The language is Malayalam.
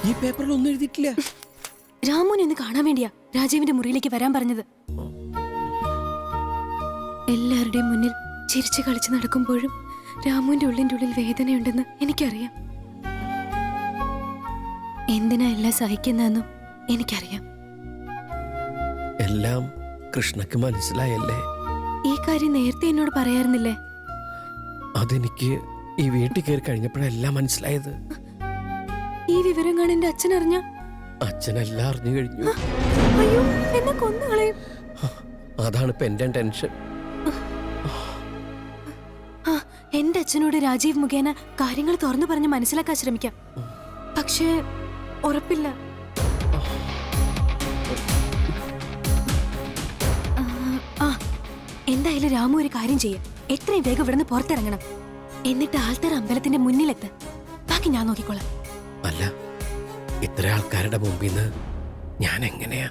ഈ പേപ്പറിൽ ഒന്നും എഴുതിയിട്ടില്ല. രാമുനെ ഒന്ന് കാണാൻ വേണ്ടിയാ രാജീവിന്റെ മുറിയിലേക്ക് വരാൻ പറഞ്ഞത്. എല്ലാവരുടെയും മുന്നിൽ ചിരിച്ചു കളിച്ച് നടക്കുമ്പോഴും രാമുവിന്റെ ഉള്ളിന്റെ ഉള്ളിൽ വേദനയുണ്ടെന്ന് എനിക്കറിയാം. എന്തിനാ എല്ലാം സഹിക്കുന്നതെന്നും എനിക്കറിയാം. എല്ലാം കൃഷ്ണക്ക് മനസ്സിലായല്ലേ? ഈ കാര്യം നേരത്തെ എന്നോട് പറയാറുന്നില്ലേ? അതെനിക്ക് ഈ വീട്ടിൽ കയറി കഴിഞ്ഞപ്പോഴെല്ലാം മനസ്സിലായത്. ഈ വിവരം കാണാൻ എന്റെ അച്ഛൻ അറിഞ്ഞ? അച്ഛനെല്ലാം അറിഞ്ഞു കഴിഞ്ഞു. അയ്യോ, എന്നെ കൊന്നുകളയും. അതാണ് ഇപ്പൊ എന്റെ ടെൻഷൻ. എന്റെ അച്ഛനോട് രാജീവ് മുഖേന കാര്യങ്ങൾ തുറന്നു പറഞ്ഞ് മനസ്സിലാക്കാൻ ശ്രമിക്കാം. പക്ഷേ ഉറപ്പില്ല. എന്തായാലും രാമു ഒരു കാര്യം ചെയ്യും. എത്രയും വേഗം ഇവിടുന്ന് പുറത്തിറങ്ങണം. എന്നിട്ട് ആൾത്തറ അമ്പലത്തിന്റെ മുന്നിലെത്ത്. ബാക്കി ഞാൻ നോക്കിക്കോളാം. അല്ല, ഇത്ര ആൾക്കാരുടെ മുമ്പിൽ നിന്ന് ഞാൻ എങ്ങനെയാ?